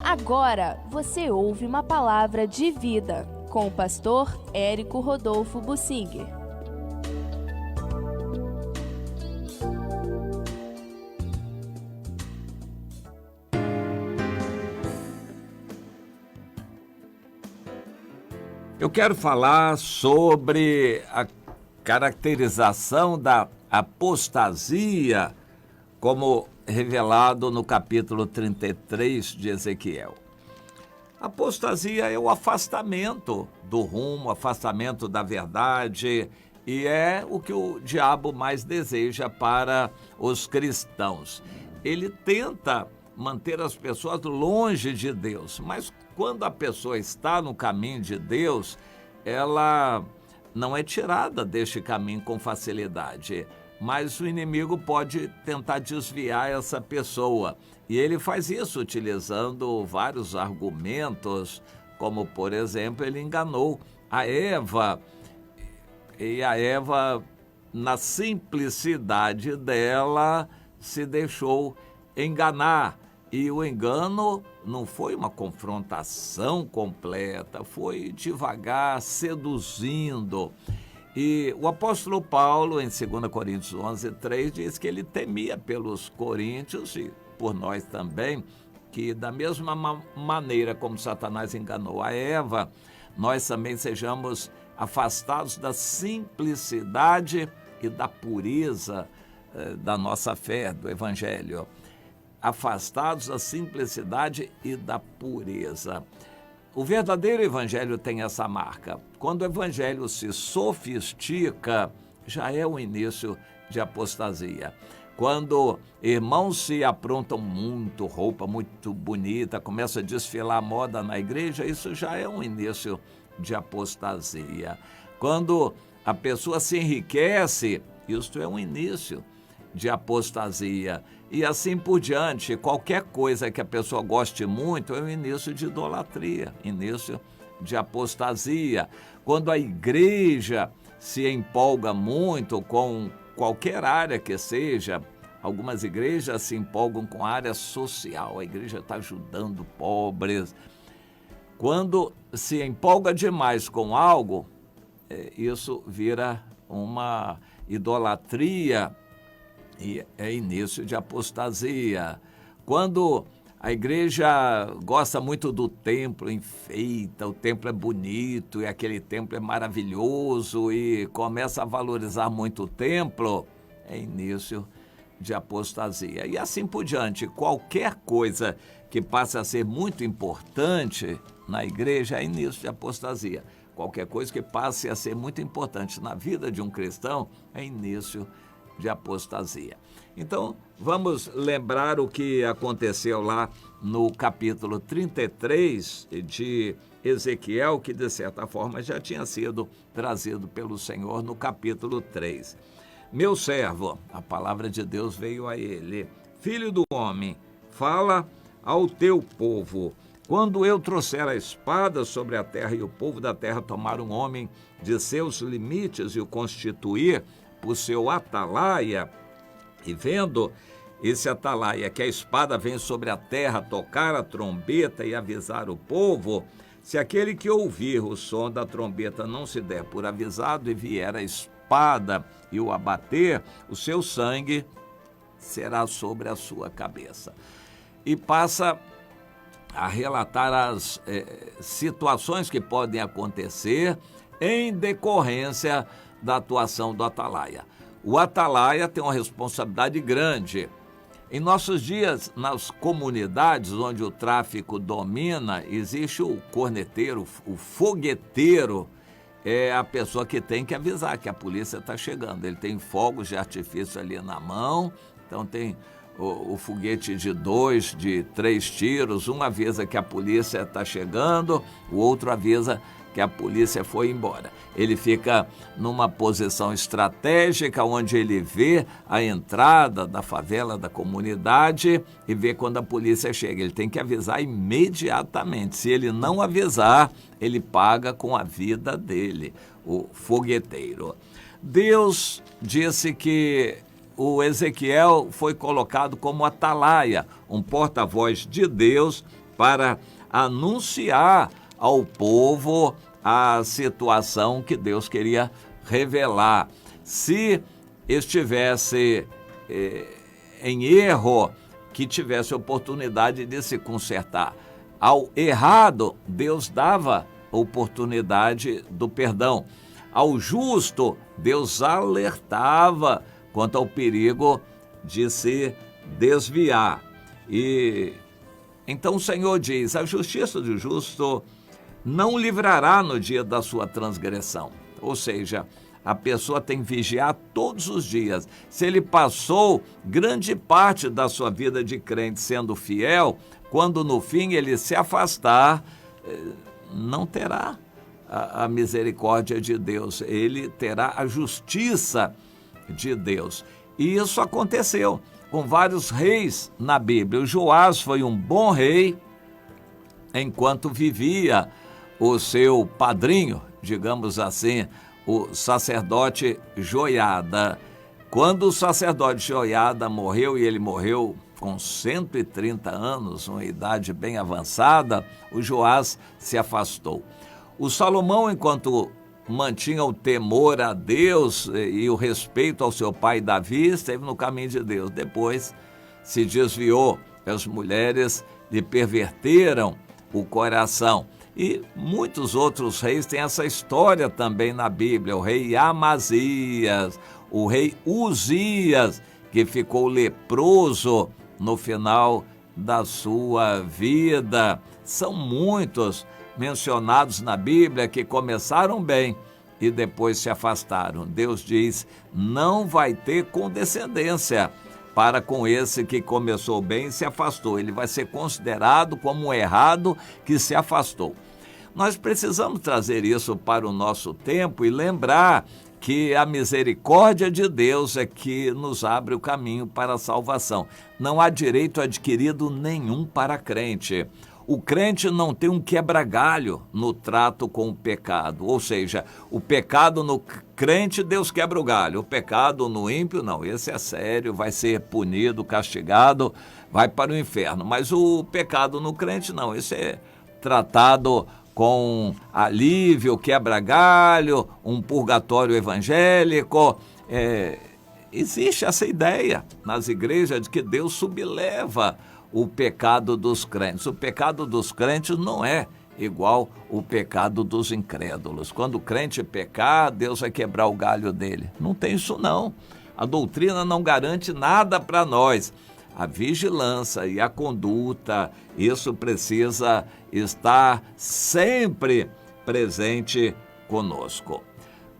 Agora você ouve uma palavra de vida com o pastor Érico Rodolfo Bussinger. Eu quero falar sobre a caracterização da apostasia como revelado no capítulo 33 de Ezequiel. Apostasia é o afastamento do rumo, afastamento da verdade, e é o que o diabo mais deseja para os cristãos. Ele tenta manter as pessoas longe de Deus, mas quando a pessoa está no caminho de Deus, ela não é tirada deste caminho com facilidade. Mas o inimigo pode tentar desviar essa pessoa. E ele faz isso utilizando vários argumentos, como, por exemplo, ele enganou a Eva. E a Eva, na simplicidade dela, se deixou enganar. E o engano não foi uma confrontação completa, foi devagar, seduzindo. E o apóstolo Paulo, em 2 Coríntios 11:3, diz que ele temia pelos coríntios e por nós também, que da mesma maneira como Satanás enganou a Eva, nós também sejamos afastados da simplicidade e da pureza da nossa fé, do Evangelho. Afastados da simplicidade e da pureza. O verdadeiro evangelho tem essa marca. Quando o evangelho se sofistica, já é o início de apostasia. Quando irmãos se aprontam muito, roupa muito bonita, começa a desfilar moda na igreja, isso já é um início de apostasia. Quando a pessoa se enriquece, isso é um início de apostasia. E assim por diante, qualquer coisa que a pessoa goste muito é o início de idolatria, início de apostasia. Quando a igreja se empolga muito com qualquer área que seja, algumas igrejas se empolgam com a área social, a igreja está ajudando pobres. Quando se empolga demais com algo, isso vira uma idolatria, e é início de apostasia. Quando a igreja gosta muito do templo, enfeita, o templo é bonito e aquele templo é maravilhoso e começa a valorizar muito o templo, é início de apostasia. E assim por diante, qualquer coisa que passe a ser muito importante na igreja é início de apostasia. Qualquer coisa que passe a ser muito importante na vida de um cristão é início de apostasia. Então, vamos lembrar o que aconteceu lá no capítulo 33 de Ezequiel, que de certa forma já tinha sido trazido pelo Senhor no capítulo 3. Meu servo, a palavra de Deus veio a ele, filho do homem, fala ao teu povo. Quando eu trouxer a espada sobre a terra e o povo da terra tomar um homem de seus limites e o constituir por seu atalaia, e vendo esse atalaia que a espada vem sobre a terra, tocar a trombeta e avisar o povo, se aquele que ouvir o som da trombeta não se der por avisado e vier a espada e o abater, o seu sangue será sobre a sua cabeça. E passa a relatar as situações que podem acontecer em decorrência da atuação do atalaia. O atalaia tem uma responsabilidade grande. Em nossos dias, nas comunidades onde o tráfico domina, existe o corneteiro, o fogueteiro, é a pessoa que tem que avisar que a polícia está chegando. Ele tem fogos de artifício ali na mão, então tem o foguete de 2, de 3 tiros, um avisa que a polícia está chegando, o outro avisa que a polícia foi embora. Ele fica numa posição estratégica onde ele vê a entrada da favela, da comunidade e vê quando a polícia chega. Ele tem que avisar imediatamente. Se ele não avisar, ele paga com a vida dele, o fogueteiro. Deus disse que o Ezequiel foi colocado como atalaia, um porta-voz de Deus para anunciar ao povo a situação que Deus queria revelar. Se estivesse em erro, que tivesse oportunidade de se consertar. Ao errado, Deus dava oportunidade do perdão. Ao justo, Deus alertava quanto ao perigo de se desviar. E então o Senhor diz: a justiça do justo não livrará no dia da sua transgressão. Ou seja, a pessoa tem que vigiar todos os dias. Se ele passou grande parte da sua vida de crente sendo fiel, quando no fim ele se afastar, não terá a misericórdia de Deus, ele terá a justiça de Deus. E isso aconteceu com vários reis na Bíblia. O Joás foi um bom rei enquanto vivia o seu padrinho, digamos assim, o sacerdote Joiada. Quando o sacerdote Joiada morreu, e ele morreu com 130 anos, uma idade bem avançada, o Joás se afastou. O Salomão, enquanto mantinha o temor a Deus e o respeito ao seu pai Davi, esteve no caminho de Deus. Depois se desviou, as mulheres lhe perverteram o coração. E muitos outros reis têm essa história também na Bíblia. O rei Amazias, o rei Uzias, que ficou leproso no final da sua vida. São muitos mencionados na Bíblia que começaram bem e depois se afastaram. Deus diz: não vai ter condescendência para com esse que começou bem e se afastou. Ele vai ser considerado como um errado que se afastou. Nós precisamos trazer isso para o nosso tempo e lembrar que a misericórdia de Deus é que nos abre o caminho para a salvação. Não há direito adquirido nenhum para crente. O crente não tem um quebra-galho no trato com o pecado. Ou seja, o pecado no crente, Deus quebra o galho. O pecado no ímpio, não. Esse é sério, vai ser punido, castigado, vai para o inferno. Mas o pecado no crente, não. Esse é tratado com alívio, quebra-galho, um purgatório evangélico. Existe essa ideia nas igrejas de que Deus subleva o pecado dos crentes. O pecado dos crentes não é igual o pecado dos incrédulos. Quando o crente pecar, Deus vai quebrar o galho dele. Não tem isso não. A doutrina não garante nada para nós. A vigilância e a conduta, isso precisa estar sempre presente conosco.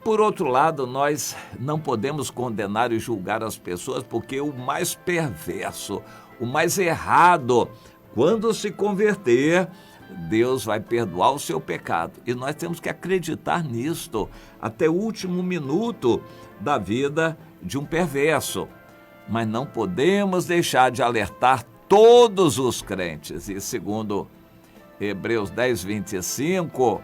Por outro lado, nós não podemos condenar e julgar as pessoas, porque o mais perverso, o mais errado, quando se converter, Deus vai perdoar o seu pecado. E nós temos que acreditar nisto até o último minuto da vida de um perverso. Mas não podemos deixar de alertar todos os crentes. E segundo Hebreus 10, 25,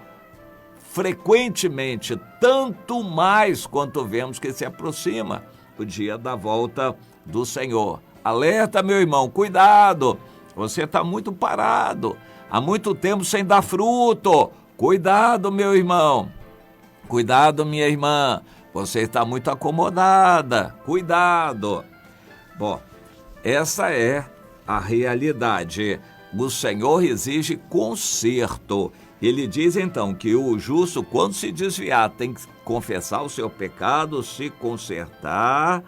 frequentemente, tanto mais quanto vemos que se aproxima o dia da volta do Senhor. Alerta, meu irmão, cuidado, você está muito parado, há muito tempo sem dar fruto. Cuidado, meu irmão, cuidado, minha irmã, você está muito acomodada, cuidado. Bom, essa é a realidade. O Senhor exige conserto. Ele diz então que o justo, quando se desviar, tem que confessar o seu pecado, se consertar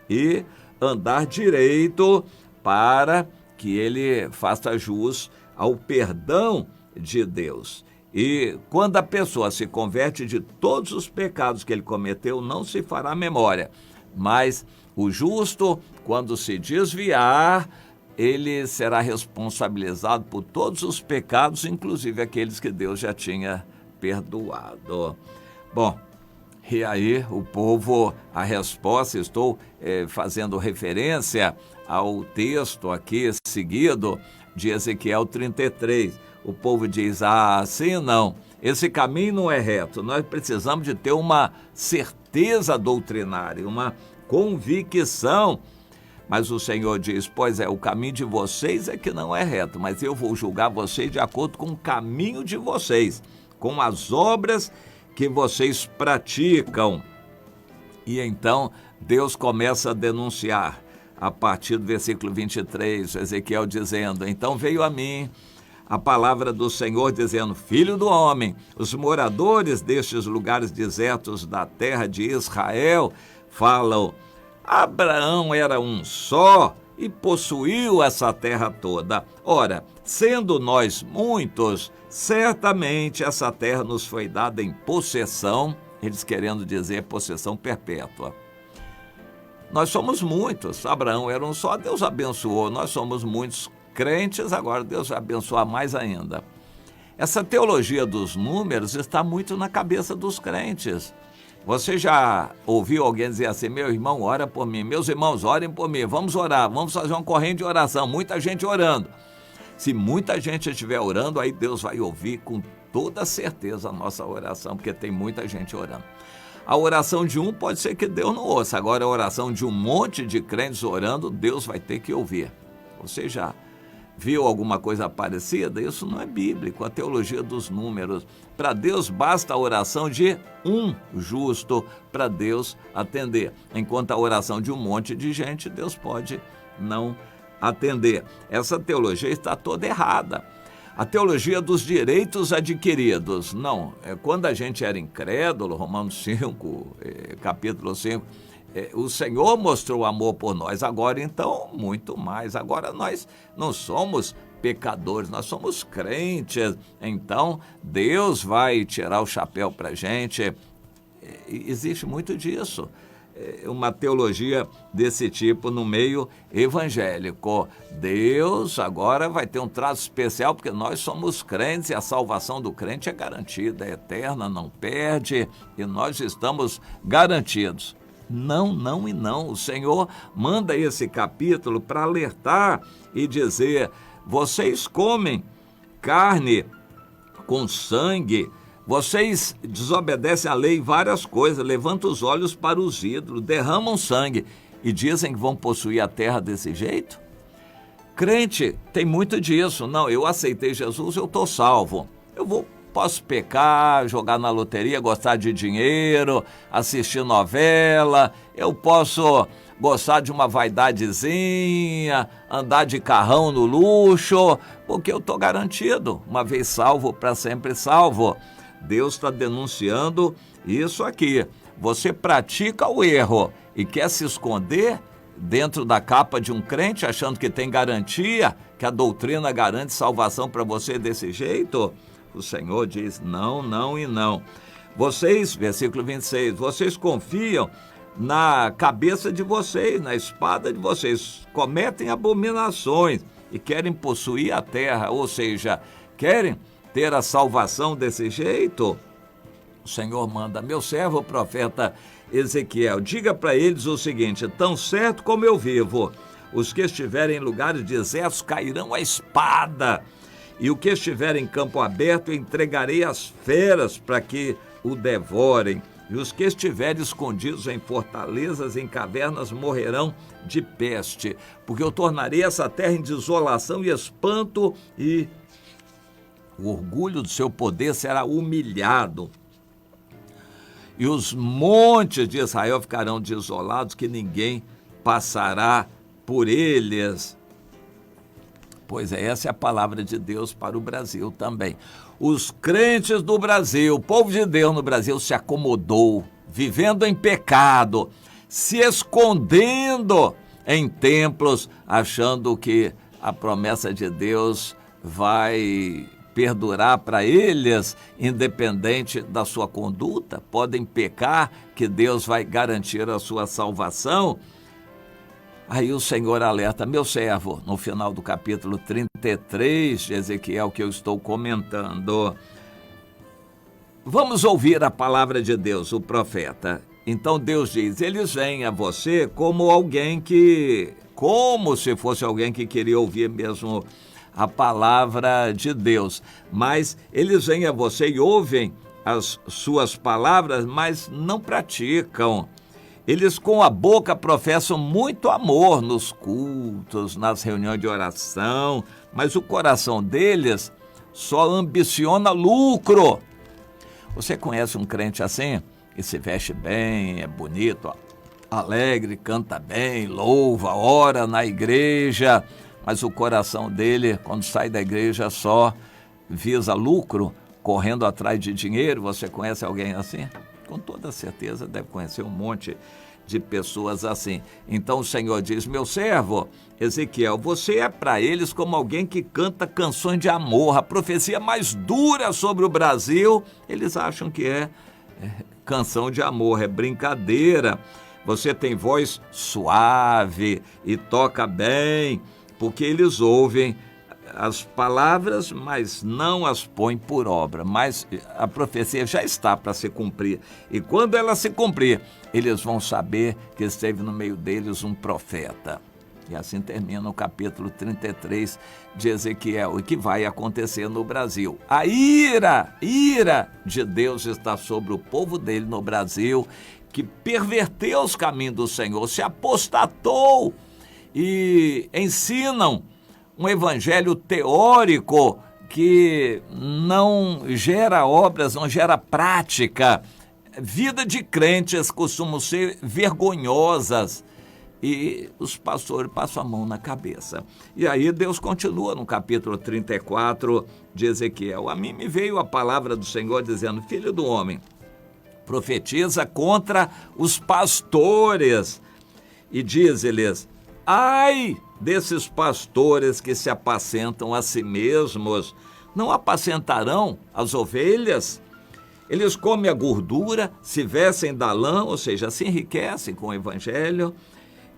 e andar direito para que ele faça jus ao perdão de Deus. E quando a pessoa se converte de todos os pecados que ele cometeu, não se fará memória. Mas o justo, quando se desviar, ele será responsabilizado por todos os pecados, inclusive aqueles que Deus já tinha perdoado. Bom, e aí o povo, a resposta, estou fazendo referência ao texto aqui seguido de Ezequiel 33. O povo diz: assim não, esse caminho não é reto. Nós precisamos de ter uma certeza doutrinária, uma convicção. Mas o Senhor diz, pois é, o caminho de vocês é que não é reto, mas eu vou julgar vocês de acordo com o caminho de vocês, com as obras que vocês praticam. E então Deus começa a denunciar, a partir do versículo 23, Ezequiel dizendo, então veio a mim a palavra do Senhor dizendo, filho do homem, os moradores destes lugares desertos da terra de Israel falam, Abraão era um só e possuiu essa terra toda. Ora, sendo nós muitos, certamente essa terra nos foi dada em possessão, eles querendo dizer possessão perpétua. Nós somos muitos, Abraão era um só, Deus abençoou, nós somos muitos crentes, agora Deus vai abençoar mais ainda. Essa teologia dos números está muito na cabeça dos crentes. Você já ouviu alguém dizer assim, meu irmão, ora por mim, meus irmãos, orem por mim, vamos orar, vamos fazer uma corrente de oração, muita gente orando. Se muita gente estiver orando, aí Deus vai ouvir com toda certeza a nossa oração, porque tem muita gente orando. A oração de um pode ser que Deus não ouça, agora a oração de um monte de crentes orando, Deus vai ter que ouvir. Você já viu alguma coisa parecida? Isso não é bíblico, a teologia dos números. Para Deus basta a oração de um justo para Deus atender, enquanto a oração de um monte de gente, Deus pode não atender. Essa teologia está toda errada. A teologia dos direitos adquiridos. Não, quando a gente era incrédulo, Romanos 5, capítulo 5, o Senhor mostrou amor por nós, agora então, muito mais. Agora nós não somos pecadores, nós somos crentes, então Deus vai tirar o chapéu para a gente. Existe muito disso, uma teologia desse tipo no meio evangélico. Deus agora vai ter um trato especial porque nós somos crentes e a salvação do crente é garantida, é eterna, não perde e nós estamos garantidos. Não, não e não. O Senhor manda esse capítulo para alertar e dizer, vocês comem carne com sangue, vocês desobedecem à lei em várias coisas, levantam os olhos para os ídolos, derramam sangue e dizem que vão possuir a terra desse jeito? Crente tem muito disso. Não, eu aceitei Jesus, eu estou salvo. Posso pecar, jogar na loteria, gostar de dinheiro, assistir novela, eu posso gostar de uma vaidadezinha, andar de carrão no luxo, porque eu estou garantido, uma vez salvo, para sempre salvo. Deus está denunciando isso aqui. Você pratica o erro e quer se esconder dentro da capa de um crente, achando que tem garantia, que a doutrina garante salvação para você desse jeito? O Senhor diz não, não e não. Vocês, versículo 26, vocês confiam na cabeça de vocês, na espada de vocês, cometem abominações e querem possuir a terra, ou seja, querem ter a salvação desse jeito. O Senhor manda, meu servo, o profeta Ezequiel, diga para eles o seguinte, tão certo como eu vivo, os que estiverem em lugares desertos cairão a espada, e o que estiver em campo aberto, entregarei às feras para que o devorem. E os que estiverem escondidos em fortalezas, em cavernas, morrerão de peste. Porque eu tornarei essa terra em desolação e espanto, e o orgulho do seu poder será humilhado. E os montes de Israel ficarão desolados, que ninguém passará por eles. Pois é, essa é a palavra de Deus para o Brasil também. Os crentes do Brasil, o povo de Deus no Brasil se acomodou, vivendo em pecado, se escondendo em templos, achando que a promessa de Deus vai perdurar para eles, independente da sua conduta. Podem pecar, que Deus vai garantir a sua salvação. Aí o Senhor alerta, meu servo, no final do capítulo 33 de Ezequiel, que eu estou comentando. Vamos ouvir a palavra de Deus, o profeta. Então Deus diz, eles vêm a você como se fosse alguém que queria ouvir mesmo a palavra de Deus. Mas eles vêm a você e ouvem as suas palavras, mas não praticam. Eles com a boca professam muito amor nos cultos, nas reuniões de oração, mas o coração deles só ambiciona lucro. Você conhece um crente assim? Que se veste bem, é bonito, alegre, canta bem, louva, ora na igreja, mas o coração dele, quando sai da igreja, só visa lucro, correndo atrás de dinheiro. Você conhece alguém assim? Com toda certeza deve conhecer um monte de pessoas assim. Então o Senhor diz: meu servo Ezequiel, você é para eles como alguém que canta canções de amor. A profecia mais dura sobre o Brasil, eles acham que é canção de amor, é brincadeira. Você tem voz suave e toca bem, porque eles ouvem as palavras, mas não as põem por obra. Mas a profecia já está para se cumprir. E quando ela se cumprir, eles vão saber que esteve no meio deles um profeta. E assim termina o capítulo 33 de Ezequiel, e que vai acontecer no Brasil. A ira de Deus está sobre o povo dele no Brasil, que perverteu os caminhos do Senhor, se apostatou e ensinam um evangelho teórico que não gera obras, não gera prática. Vida de crentes costumam ser vergonhosas e os pastores passam a mão na cabeça. E aí Deus continua no capítulo 34 de Ezequiel. A mim me veio a palavra do Senhor dizendo: filho do homem, profetiza contra os pastores e diz-lhes: ai desses pastores que se apacentam a si mesmos, não apacentarão as ovelhas? Eles comem a gordura, se vestem da lã, ou seja, se enriquecem com o evangelho,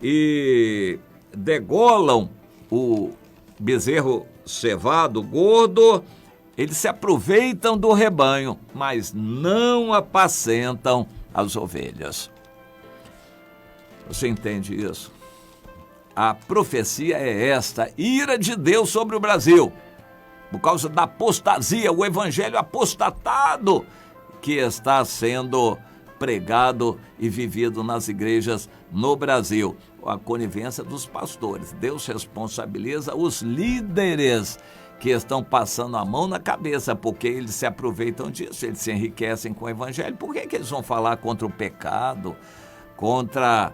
e degolam o bezerro cevado, gordo. Eles se aproveitam do rebanho, mas não apacentam as ovelhas. Você entende isso? A profecia é esta: ira de Deus sobre o Brasil, por causa da apostasia, o evangelho apostatado que está sendo pregado e vivido nas igrejas no Brasil. A conivência dos pastores. Deus responsabiliza os líderes que estão passando a mão na cabeça, porque eles se aproveitam disso, eles se enriquecem com o evangelho. Por que eles vão falar contra o pecado, contra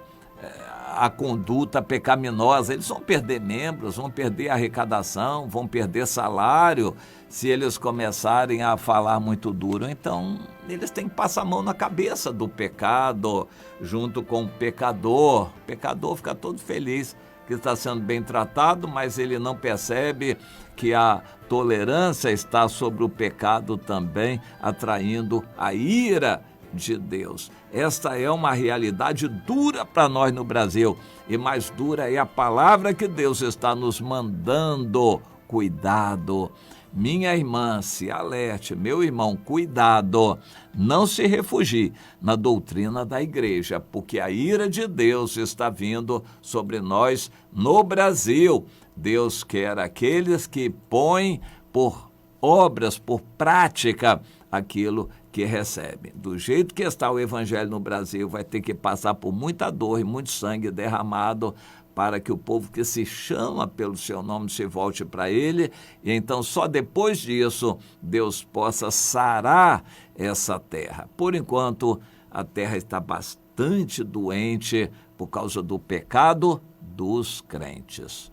a conduta pecaminosa? Eles vão perder membros, vão perder arrecadação, vão perder salário, se eles começarem a falar muito duro. Então, eles têm que passar a mão na cabeça do pecado, junto com o pecador. O pecador fica todo feliz que está sendo bem tratado, mas ele não percebe que a tolerância está sobre o pecado também, atraindo a ira de Deus. Esta é uma realidade dura para nós no Brasil, e mais dura é a palavra que Deus está nos mandando. Cuidado, minha irmã, se alerte, meu irmão, cuidado, não se refugie na doutrina da igreja, porque a ira de Deus está vindo sobre nós no Brasil. Deus quer aqueles que põem por obras, por prática, aquilo que recebe. Do jeito que está o evangelho no Brasil, vai ter que passar por muita dor e muito sangue derramado para que o povo que se chama pelo seu nome se volte para ele, e então só depois disso Deus possa sarar essa terra. Por enquanto, a terra está bastante doente por causa do pecado dos crentes.